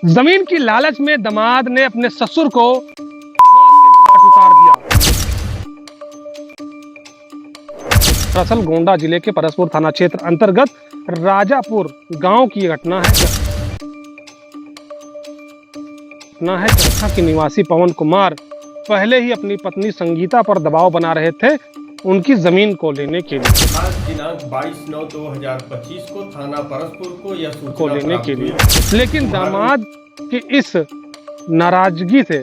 जमीन की लालच में दामाद ने अपने ससुर को मौत के घाट उतार दिया। दरअसल गोंडा जिले के परसपुर थाना क्षेत्र अंतर्गत राजापुर गांव की घटना है जहां के निवासी पवन कुमार पहले ही अपनी पत्नी संगीता पर दबाव बना रहे थे उनकी जमीन को लेने के लिए। आज दिनांक 22/9/2025 को थाना परसपुर को यह सूचना लेने के लिए, हुई। लेकिन दामाद की इस नाराजगी से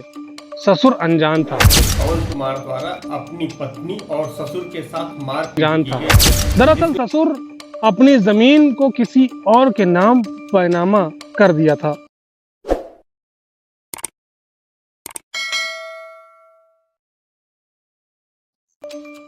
ससुर अनजान था। पवन कुमार द्वारा अपनी पत्नी और ससुर के साथ मारपीट की गई। दरअसल ससुर अपनी जमीन को किसी और के नाम बैनामा कर दिया था।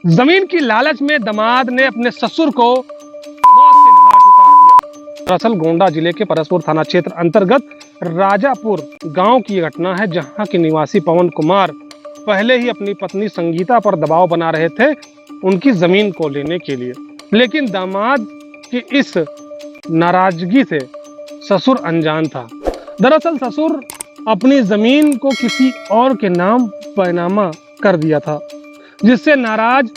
जमीन की लालच में दामाद ने अपने ससुर को मौत के घाट उतार दिया। दरअसल गोंडा जिले के परसपुर थाना क्षेत्र अंतर्गत राजापुर गांव की घटना है जहां के निवासी पवन कुमार पहले ही अपनी पत्नी संगीता पर दबाव बना रहे थे उनकी जमीन को लेने के लिए, लेकिन दामाद की इस नाराजगी से ससुर अनजान था। दरअसल ससुर अपनी जमीन को किसी और के नाम बैनामा कर दिया था, जिससे नाराज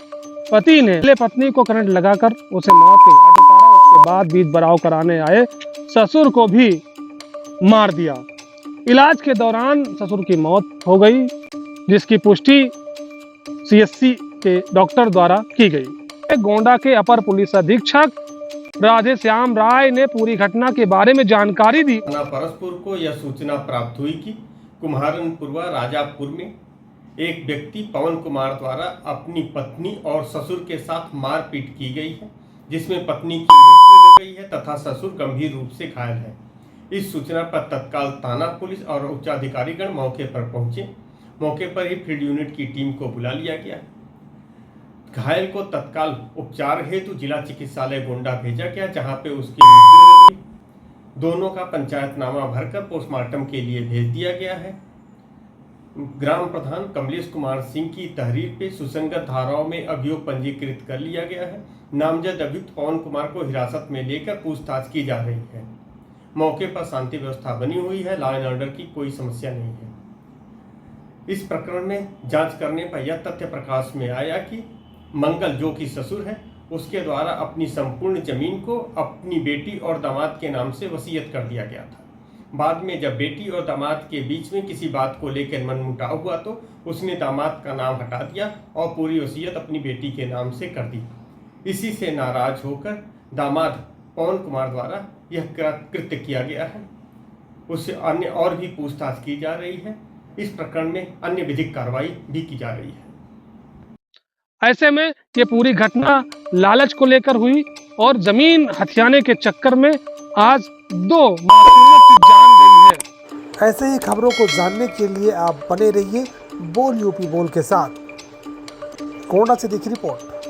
पति ने पहले पत्नी को करंट लगाकर उसे मौत के घाट उतारा। उसके बाद बीच बराव कराने आए ससुर को भी मार दिया। इलाज के दौरान ससुर की मौत हो गई, जिसकी पुष्टि सीएचसी के डॉक्टर द्वारा की गई। गोंडा के अपर पुलिस अधीक्षक राधे श्याम राय ने पूरी घटना के बारे में जानकारी दी। थाना परसपुर को यह सूचना प्राप्त हुई कि कुम्हारनपुरवा राजापुर में एक व्यक्ति पवन कुमार द्वारा अपनी पत्नी और ससुर के साथ मारपीट की गई है, जिसमें पत्नी की मृत्यु हो गई है तथा ससुर गंभीर रूप से घायल है। इस सूचना पर तत्काल थाना पुलिस और उच्चाधिकारीगण मौके पर पहुंचे। मौके पर ही फील्ड यूनिट की टीम को बुला लिया गया। घायल को तत्काल उपचार हेतु जिला चिकित्सालय गोंडा भेजा गया, जहां पे उसकी मृत्यु हो गई। दोनों का पंचायतनामा भरकर पोस्टमार्टम के लिए भेज दिया गया है। ग्राम प्रधान कमलेश कुमार सिंह की तहरीर पे सुसंगत धाराओं में अभियोग पंजीकृत कर लिया गया है। नामजद अभियुक्त पवन कुमार को हिरासत में लेकर पूछताछ की जा रही है। मौके पर शांति व्यवस्था बनी हुई है, लॉ एंड ऑर्डर की कोई समस्या नहीं है। इस प्रकरण में जांच करने पर यह तथ्य प्रकाश में आया कि मंगल, जो कि ससुर है, उसके द्वारा अपनी संपूर्ण जमीन को अपनी बेटी और दामाद के नाम से वसीयत कर दिया गया था। बाद में जब बेटी और दामाद के बीच में किसी बात को लेकर मनमुटाव हुआ तो उसने दामाद का नाम हटा दिया और पूरी वसीयत अपनी बेटी के नाम से कर दी। इसी से नाराज होकर दामाद पवन कुमार द्वारा यह कृत्य किया गया है। उससे अन्य और भी पूछताछ की जा रही है। इस प्रकरण में अन्य विधिक कार्रवाई भी की जा रही है। ऐसे में ये पूरी घटना लालच को लेकर हुई और जमीन हथियाने के चक्कर में आज 2 मासूमों की जान गई है। ऐसे ही खबरों को जानने के लिए आप बने रहिए बोल यूपी बोल के साथ। गोंडा से देखी रिपोर्ट।